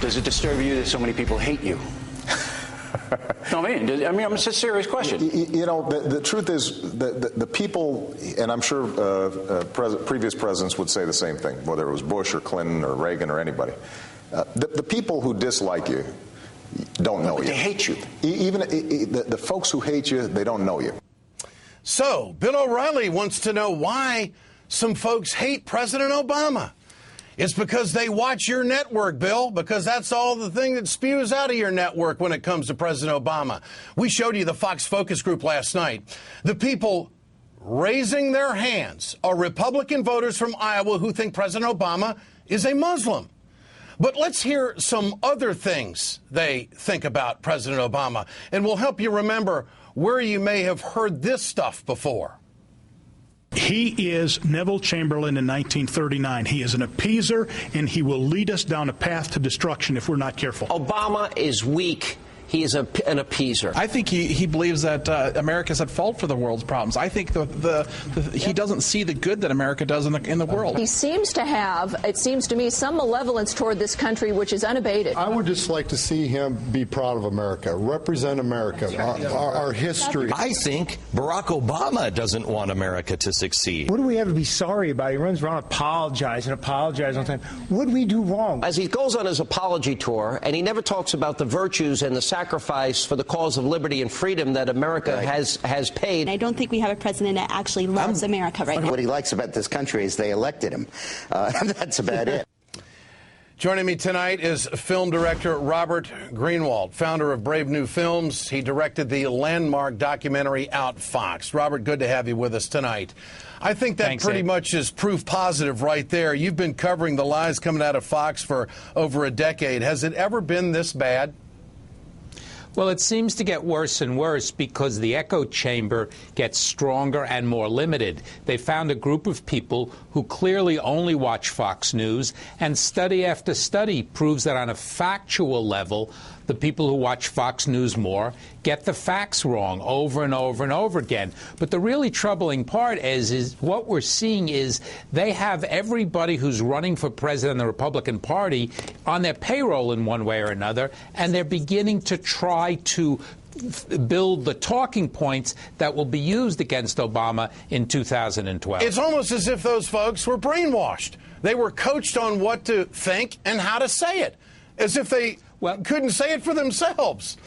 Does it disturb you that so many people hate you? No, it's a serious question. You know, the truth is the people, and I'm sure previous presidents would say the same thing, whether it was Bush or Clinton or Reagan or anybody. The people who dislike you don't know you. They hate you. Even the folks who hate you, they don't know you. So, Bill O'Reilly wants to know why some folks hate President Obama. It's because they watch your network, Bill, because that's all the thing that spews out of your network when it comes to President Obama. We showed you the Fox focus group last night. The people raising their hands are Republican voters from Iowa who think President Obama is a Muslim. But let's hear some other things they think about President Obama, and we'll help you remember where you may have heard this stuff before. He is Neville Chamberlain in 1939. He is an appeaser, and he will lead us down a path to destruction if we're not careful. Obama is weak. He is an appeaser. I think he believes that America's at fault for the world's problems. I think he doesn't see the good that America does in the world. He seems to have, it seems to me, some malevolence toward this country, which is unabated. I would just like to see him be proud of America, represent America, our history. I think Barack Obama doesn't want America to succeed. What do we have to be sorry about? He runs around apologizing all the time. What did we do wrong? As he goes on his apology tour, and he never talks about the virtues and the sacrifice for the cause of liberty and freedom that America has paid. I don't think we have a president that actually loves America right now. What he likes about this country is they elected him. That's about it. Joining me tonight is film director Robert Greenwald, founder of Brave New Films. He directed the landmark documentary Outfoxed. Robert, good to have you with us tonight. I think that pretty much is proof positive right there. You've been covering the lies coming out of Fox for over a decade. Has it ever been this bad? Well, it seems to get worse and worse because the echo chamber gets stronger and more limited. They found a group of people who clearly only watch Fox News, and study after study proves that on a factual level, the people who watch Fox News more get the facts wrong over and over and over again. But the really troubling part is what we're seeing is they have everybody who's running for president in the Republican Party on their payroll in one way or another, and they're beginning to try to build the talking points that will be used against Obama in 2012. It's almost as if those folks were brainwashed. They were coached on what to think and how to say it, as if they couldn't say it for themselves.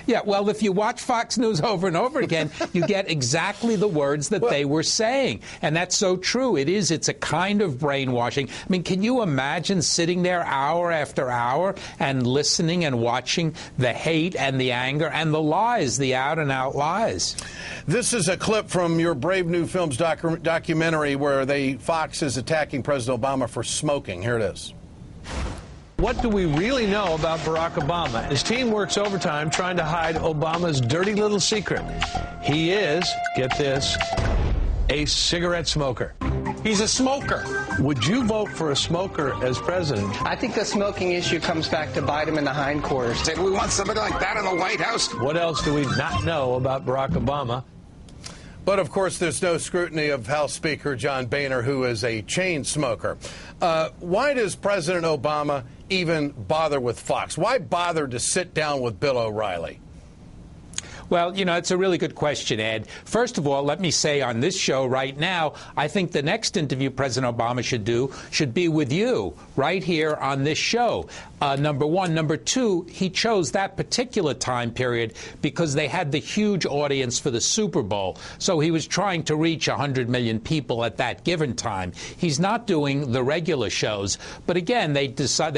Yeah, well, if you watch Fox News over and over again, you get exactly the words that they were saying. And that's so true. It's a kind of brainwashing. I mean, can you imagine sitting there hour after hour and listening and watching the hate and the anger and the lies, the out-and-out lies? This is a clip from your Brave New Films documentary where Fox is attacking President Obama for smoking. Here it is. What do we really know about Barack Obama? His team works overtime trying to hide Obama's dirty little secret. He is, get this, a cigarette smoker. He's a smoker. Would you vote for a smoker as president? I think the smoking issue comes back to bite him in the hindquarters. We want somebody like that in the White House. What else do we not know about Barack Obama? But, of course, there's no scrutiny of House Speaker John Boehner, who is a chain smoker. Why does President Obama even bother with Fox? Why bother to sit down with Bill O'Reilly? Well, it's a really good question, Ed. First of all, let me say on this show right now, I think the next interview President Obama should do should be with you right here on this show. Number one. Number two, he chose that particular time period because they had the huge audience for the Super Bowl. So he was trying to reach 100 million people at that given time. He's not doing the regular shows. But again, they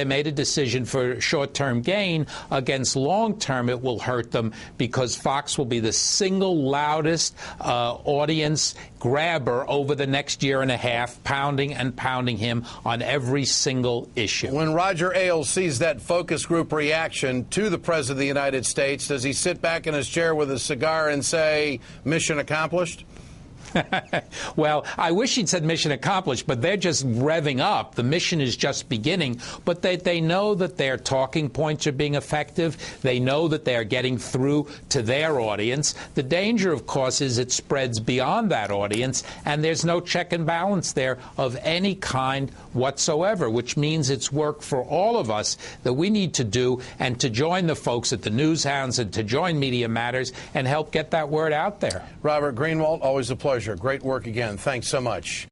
made a decision for short-term gain. Against long-term, it will hurt them because Fox will be the single loudest audience grabber over the next year and a half, pounding and pounding him on every single issue. When Roger Ailes sees that focus group reaction to the President of the United States, does he sit back in his chair with a cigar and say, mission accomplished? Well, I wish he'd said mission accomplished, but they're just revving up. The mission is just beginning. But they know that their talking points are being effective. They know that they're getting through to their audience. The danger, of course, is it spreads beyond that audience, and there's no check and balance there of any kind whatsoever, which means it's work for all of us that we need to do, and to join the folks at the Newshounds and to join Media Matters and help get that word out there. Robert Greenwald, always a pleasure. Great work again. Thanks so much.